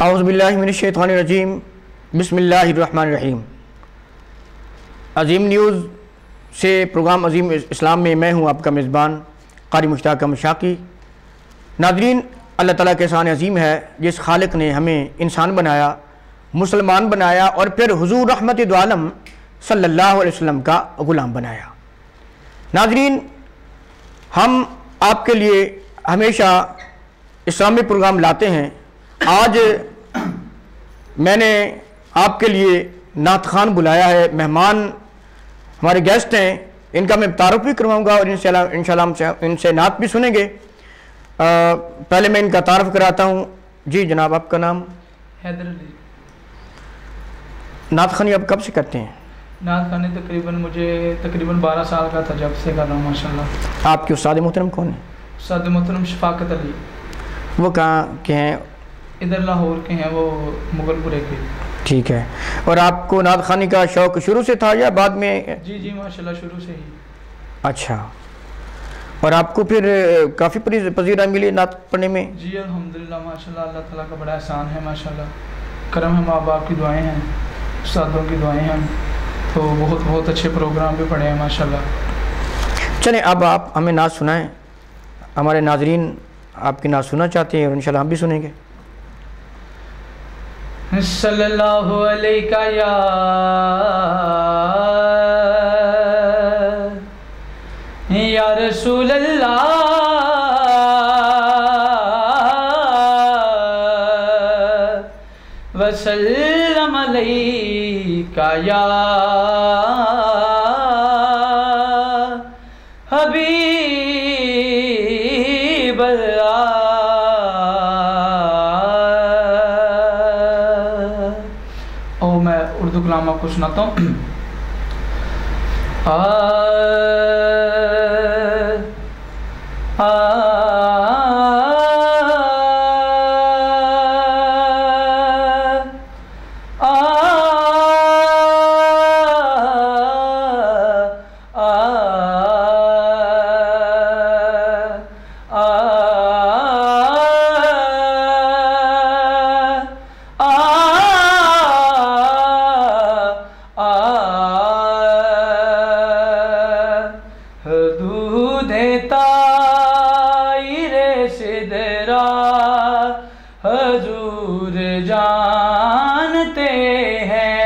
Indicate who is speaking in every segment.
Speaker 1: औज़ु बिल्लाहि मिनश्शैतानिर्रजीम बिस्मिल्लाहिर्रहमानिर्रहीम। अज़ीम न्यूज़ से प्रोग्राम अज़ीम इस्लाम में मैं हूँ आपका मेज़बान क़ारी मुश्ताक़ मशाक़ी। नाज़रीन, अल्लाह ताला का एहसान अज़ीम है जिस खालिक ने हमें इंसान बनाया, मुसलमान बनाया और फिर हुज़ूर रहमत दो आलम सल्लल्लाहु अलैहि वसल्लम का ग़ुलाम बनाया। नाज़रीन, हम आपके लिए हमेशा इस्लामी प्रोग्राम लाते हैं। आज मैंने आपके लिए नात खान बुलाया है, मेहमान हमारे गेस्ट हैं, इनका मैं तारुफ भी करवाऊँगा और इंशाल्लाह इनसे नात भी सुनेंगे। पहले मैं इनका तारुफ कराता हूँ। जी जनाब, आपका नाम?
Speaker 2: हैदर अली।
Speaker 1: नात खानी आप कब से करते हैं?
Speaker 2: नात खानी तकरीबन 12 साल का था जब से कर रहा हूँ माशाल्लाह।
Speaker 1: आपके उस्ताद मोहतरम कौन है?
Speaker 2: उस्ताद मोहतरम शफाकत अली।
Speaker 1: वो कहाँ के हैं?
Speaker 2: इधर लाहौर के हैं, वो मुगलपुरे के।
Speaker 1: ठीक है। और आपको नात खानी का शौक़ शुरू से था या बाद में?
Speaker 2: जी जी माशाल्लाह शुरू से ही।
Speaker 1: अच्छा। और आपको फिर काफ़ी पजीरा मिली नात पढ़ने में?
Speaker 2: जी अल्हम्दुलिल्लाह माशाल्लाह, अल्लाह ताला का बड़ा एहसान है माशाल्लाह, करम है, माँ बाप की दुआएं हैं, उस्तादों की दुआएं हैं, तो बहुत अच्छे प्रोग्राम भी पढ़े हैं माशाल्लाह।
Speaker 1: चलें, अब आप हमें नात सुनाएं। हमारे नाजरीन आपकी नात सुनना चाहते हैं और इंशाल्लाह हम भी सुनेंगे।
Speaker 2: सल्लल्लाहु अलैका या रसूल अल्लाह वसल्लम अलैका या हबीब अल्लाह। और मैं उर्दू कलाम आपको सुनाता हूँ।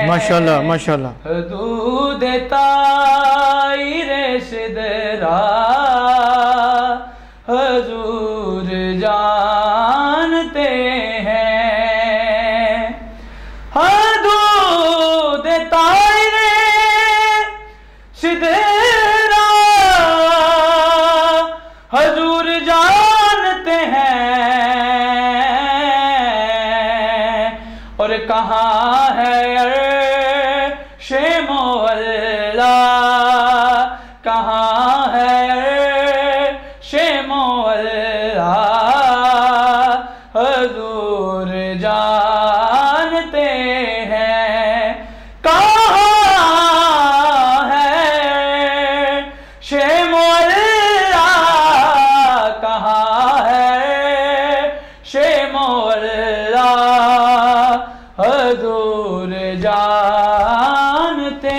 Speaker 1: माशाल्लाह माशाल्लाह।
Speaker 2: दूध तायरे सिदरा हजूर जानते हैं। दूध तायरे सिदरा हजूर जानते हैं। और कहाँ है कहाँ है शेमो अल्लाह हजूर जानते हैं। कहाँ है शेमो अल्लाह, कहाँ है शेमो अल्लाह हजूर जानते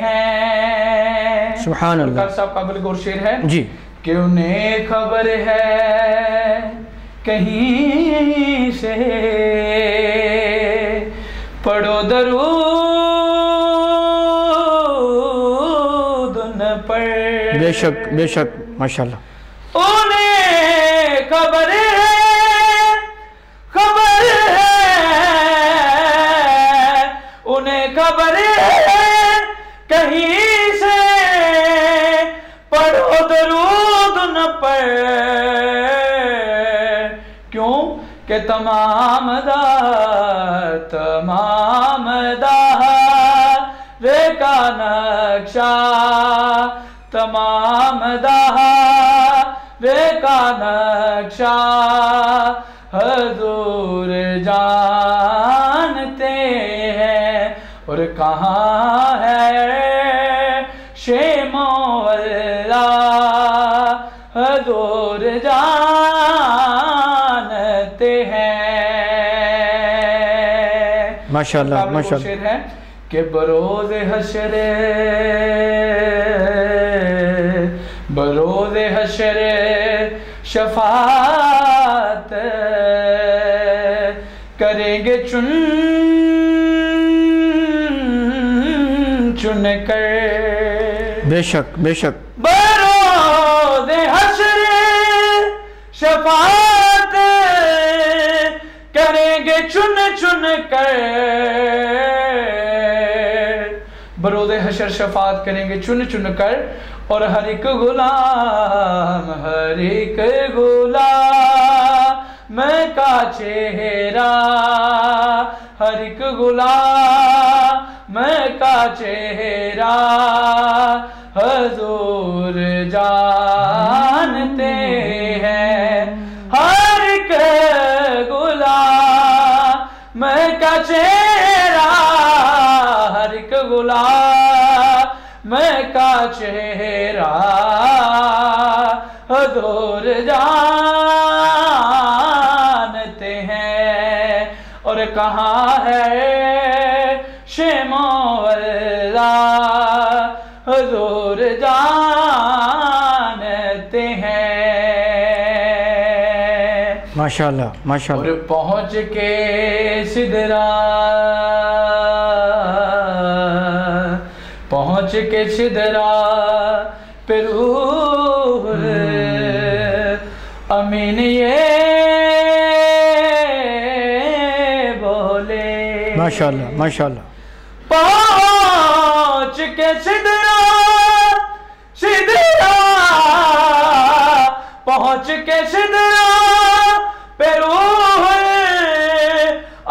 Speaker 2: हैं।
Speaker 1: सुभान अल्लाह।
Speaker 2: साहब काबिल गौर शेर है
Speaker 1: जी
Speaker 2: कि उन्हें खबर है कहीं से, पढ़ो दरूद उन पर।
Speaker 1: बेशक बेशक माशाल्लाह।
Speaker 2: उन्हें खबर है उन्हें खबर है कहीं से, पढ़ो दरूद उन पर। क्यों कि तमाम रे का नक्शा, तमाम रे का नक्शा हजूर जानते हैं। और कहाँ है शेमो अल्लाह हजूर जानते हैं।
Speaker 1: माशाअल्लाह माशाअल्लाह।
Speaker 2: शेर है कि बरोज़े हशरे, बरोज़े हशरे शफात करेंगे चुन चुन कर।
Speaker 1: बेशक बेशक।
Speaker 2: बरोज़े हशरे शफात करेंगे चुन चुन कर। बरोज़े हशर शफात करेंगे चुन चुन कर, और हर एक गुलाम, हर एक गुलाम का चेहरा, हर एक गुलाम का चेहरा हजूर जानते हैं। हर एक गुलाम का चेहरा, हर एक गुलाम का चेहरा हजूर जानते हैं। और कहाँ है शेमोल्ला, हजूर जानते हैं।
Speaker 1: माशाअल्लाह माशाअल्लाह।
Speaker 2: और पहुँच के सिदरा, पहुँच के सिदरा पे रूह अमीन ये बोले।
Speaker 1: माशाअल्लाह माशाअल्लाह।
Speaker 2: पहुँच के सिदरा, सिदरा पहुँच के सिदरा पे रूह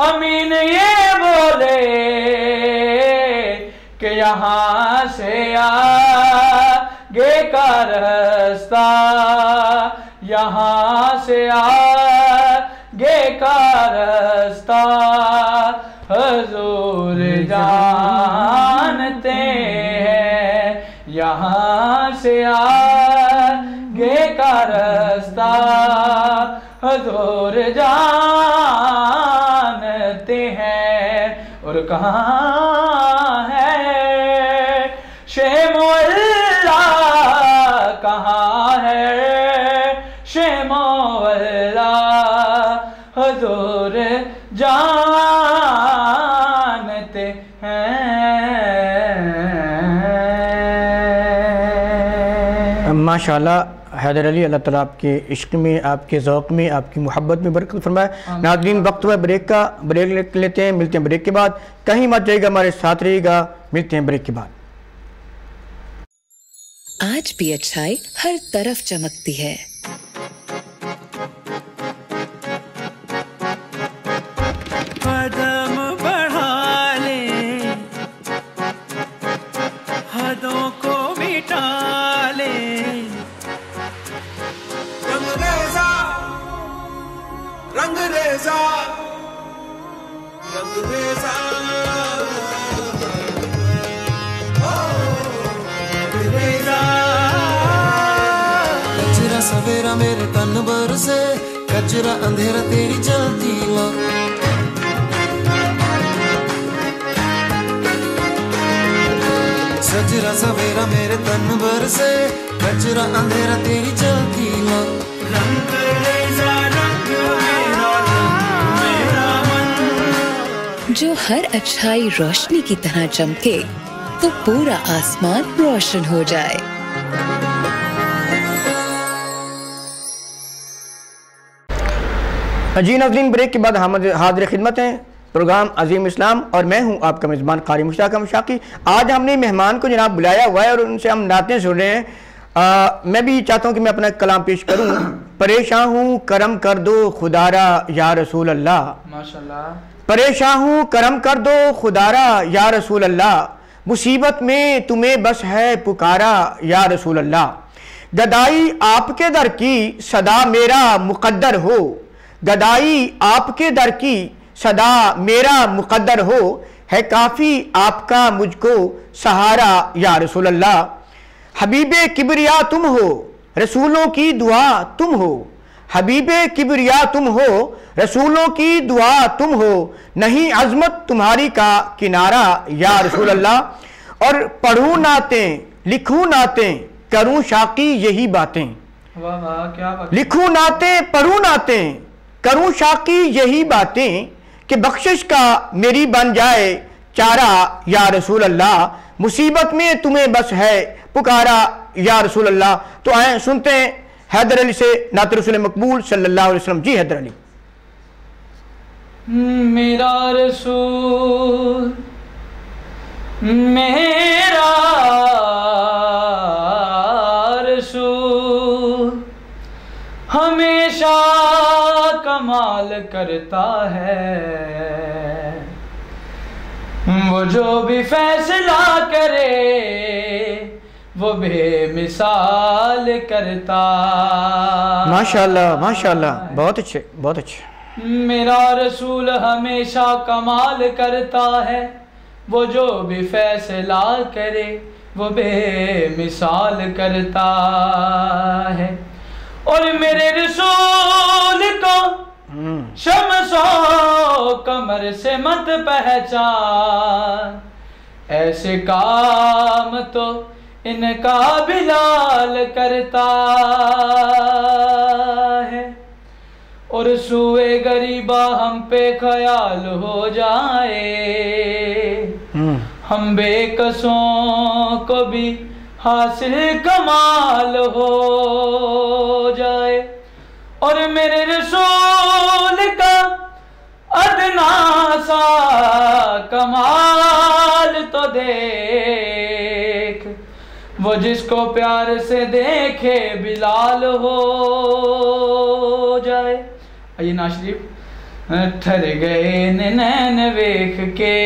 Speaker 2: अमीन ये बोले कि यहाँ से आगे का रास्ता, यहाँ से आगे का रास्ता हजूर जानते हैं। यहाँ से आगे का रास्ता हजूर जानते हैं। और कहाँ है शेमोल्ला, कहाँ है शेमोल्ला हजूर जानते हैं।
Speaker 1: माशाअल्लाह हैदर अली, अल्लाह ताला आपके इश्क में, आपके ज़ौक़ में, आपकी मोहब्बत में बरकत फरमाए। नाज़रीन, वक्त हुआ ब्रेक का, ब्रेक लेते हैं, मिलते हैं ब्रेक के बाद। कहीं मत जाइएगा, हमारे साथ रहिएगा, मिलते हैं ब्रेक के बाद।
Speaker 3: आज भी अच्छाई हर तरफ चमकती है।
Speaker 4: कदम बढ़ा ले, हदों को मिटा ले,
Speaker 5: रंगरेज़ा रंगरेज़ा रंगरेज़ा कचरा सवेरा मेरे तन भर से, कचरा अंधेरा तेरी जलती ला। सजरा सवेरा मेरे तन भर से, कचरा अंधेरा तेरी जलती ला। रंगरेज़ा रंग मेरा मन।
Speaker 3: जो हर अच्छाई रोशनी की तरह चमके तो पूरा आसमान रोशन हो जाए।
Speaker 1: जी नाज़रीन, ब्रेक के बाद हम हाजिर खिदमत हैं प्रोग्राम अजीम इस्लाम, और मैं हूं आपका मेज़बान कारी मुश्ताक मुशाकी। आज हमने मेहमान को जनाब बुलाया हुआ है और उनसे हम नातें सुन रहे हैं। मैं भी चाहता हूं कि मैं अपना कलाम पेश करूं। परेशान हूं, करम कर दो खुदारा या रसूल अल्लाह।
Speaker 2: माशाल्लाह।
Speaker 1: परेशान हूं, करम कर दो खुदारा या रसूल अल्लाह। मुसीबत में तुम्हें बस है पुकारा या रसूल अल्लाह। गदाई आपके दर की सदा मेरा मुकद्दर हो, गदाई आपके दर की सदा मेरा मुकद्दर हो, है काफ़ी आपका मुझको सहारा या रसूल अल्लाह। हबीबे किबरिया तुम हो, रसूलों की दुआ तुम हो, हबीबे किबरिया तुम हो, रसूलों की दुआ तुम हो, नहीं अजमत तुम्हारी का किनारा या रसूल अल्लाह। और पढ़ूं नातें लिखूं नातें करूं शाकी यही बातें।
Speaker 2: वाह वाह क्या बात।
Speaker 1: लिखूं नातें पढ़ूं नातें करूं शाकी यही बातें, कि बख्शिश का मेरी बन जाए चारा या रसूल अल्लाह, मुसीबत में तुम्हें बस है पुकारा या रसूल अल्लाह। तो आए सुनते हैं हैदर अली से नात रसूल मकबूल सल्लल्लाहु अलैहि वसल्लम। जी हैदर अली।
Speaker 2: मेरा रसूल मेरा रसूल हमेशा कमाल करता है, वो जो भी फैसला करे वो बेमिसाल करता।
Speaker 1: माशाल्लाह माशाल्लाह, बहुत अच्छे बहुत अच्छे।
Speaker 2: मेरा रसूल हमेशा कमाल करता है, वो जो भी फैसला करे वो बेमिसाल करता है। और मेरे रसूल को शमसो कमर से मत पहचान, ऐसे काम तो इनका बिलाल करता है। और सुए गरीबा हम पे ख्याल हो जाए, हम बेकसों को भी हासिल कमाल हो जाए। और मेरे रसूल का अदना सा कमाल तो देख, वो जिसको प्यार से देखे बिलाल हो जाए। आइए ना शरीफ। ठहर गए नैन वेख के,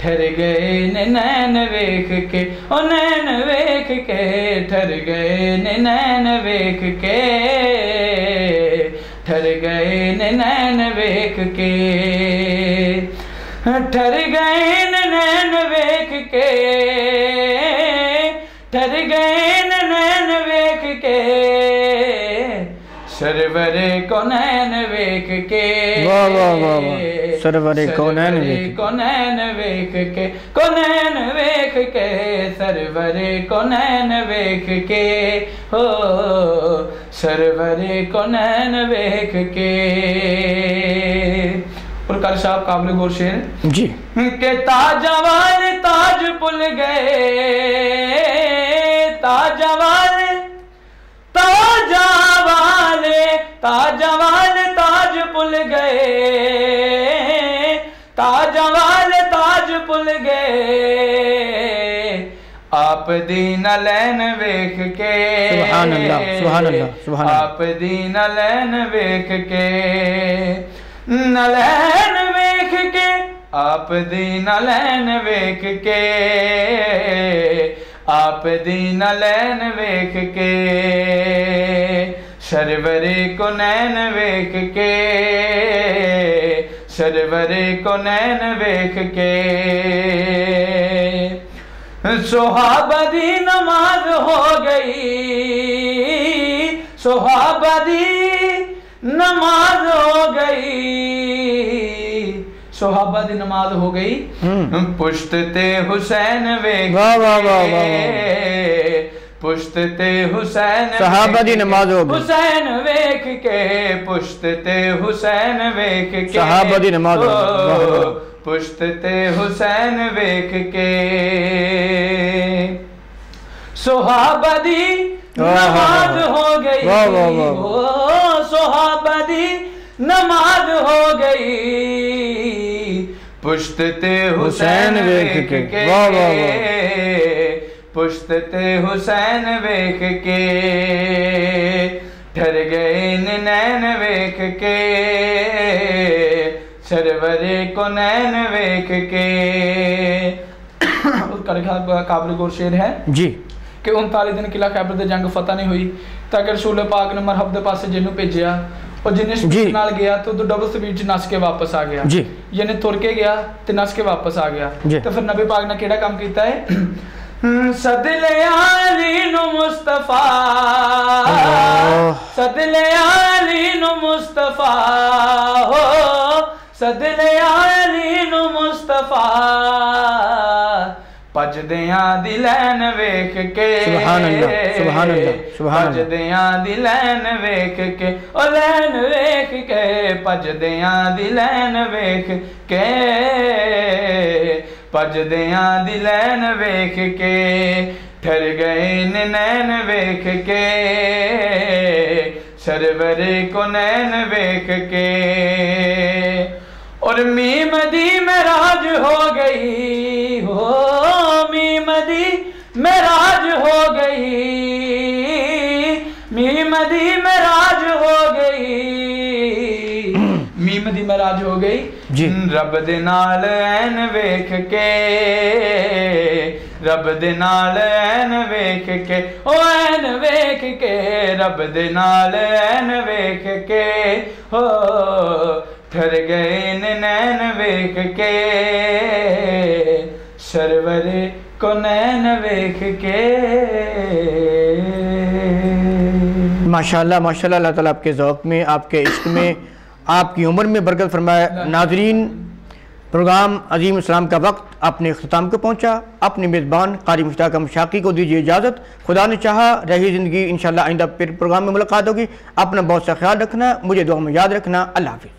Speaker 2: ठहर गए नैन वेख के, ओ नैन वेख के, ठहर गए नैन वेख के, ठहर गए नैन वेख के, ठहर गए नैन वेख के, ठहर गए नैन वेख के, सरवरे को नैन वेख के।
Speaker 1: वाह वाह वाह वाह, सरवरे को नैन वेख
Speaker 2: को नैन वेख के, को नैन वेख के, सरवरे को नैन वेख के, हो सरवरे को नैन वेख के। और कारी साहब काबिल गौर शेर
Speaker 1: जी
Speaker 2: के ताजवाल ताज पुल गए, ताजवाल ताजवाले ताजवाल ताज पुल गए, ताजवाल ताज पुल गए, आप दीन लैन वेख के,
Speaker 1: सुभान अल्लाह सुभान अल्लाह सुभान अल्लाह।
Speaker 2: आप दीन लैन वेख के, नलैन वेख के, आप दीन लैन वेख के, आप दीन लैन वेख के, सरवरे को नैन वेख के, सरवरे को नैन वेख के। सुहाबदी नमाज हो गई, सुहाबदी नमाज हो गई, सोहाबा दी नमाज हो गई, पुश्तते हुसैन वेख के, पुश्तते हुसैन
Speaker 1: सहाबा दी नमाज हो गई,
Speaker 2: हुसैन वेख के, पुश्तते हुसैन वेख के,
Speaker 1: सहाबा दी नमाज हो गई,
Speaker 2: पुश्तते हुसैन वेख के, सोहाबा दी नमाज हो गई, सोहाबा दी नमाज हो गई, पुश्तते हुसैन वेख के, पुश्तते हुसैन वेख के, ठहर गए नैन वेख के, सरवरे को नैन वेख के। काबिल गौर शेर है
Speaker 1: जी
Speaker 2: कि 39 दिन किला खैबर दे जंग फतह नहीं हुई, ताकि रसूल पाक ने मरहब दे पासे जिन्हों भेजा और जिन्हें स्पीड नाल गया तो डबल स्पीड नस के वापस आ गया जी, यानी तुर के गया तो नस के वापस आ गया। तो फिर नबी पाक ने केड़ा काम किया है, सदले आली नु मुस्तफा, सदले आली नु मुस्तफा हो, सदले आली नु मुस्तफा, भजदियां दी लैन वेख के,
Speaker 1: सुभान अल्लाह, सुभान अल्लाह, सुभान अल्लाह,
Speaker 2: भजदियां दी लैन वेख के, ओ लैन वेख के, भजदियां दी लैन वेख के, भजदियां दी लैन वेख के, ठहर गए नैन वेख के, सरवर को नैन वेख के, और मीम दी मेराज हो गई हो, मीम दी मेराज हो गई, मीम दी मेराज हो गई, मीम दी मेराज हो गई
Speaker 1: जी।
Speaker 2: रब दे नाल ऐन वेख के, रब दे नाल ऐन वेख के, ओ ऐन वेख के, रब दे नाल ऐन वेख के, हो ठहर गए नैन वेख के, सरवर को नैन वेख के।
Speaker 1: माशाल्लाह माशाल्लाह, अल्लाह ताला आपके ज़ौक़ में, आपके इश्क में, आपकी उम्र में बरकत फरमाए। नाज़रीन, प्रोग्राम अज़ीम इस्लाम का वक्त अपने इख्तिताम को पहुँचा। अपने मेज़बान क़ारी मुश्ताक मशाक़ी को दीजिए इजाज़त। खुदा ने चाहा रही ज़िंदगी इंशाअल्लाह आइंदा फिर प्रोग्राम में मुलाकात होगी। अपना बहुत सा ख्याल रखना, मुझे दुआ में याद रखना। अल्लाह हाफ़िज़।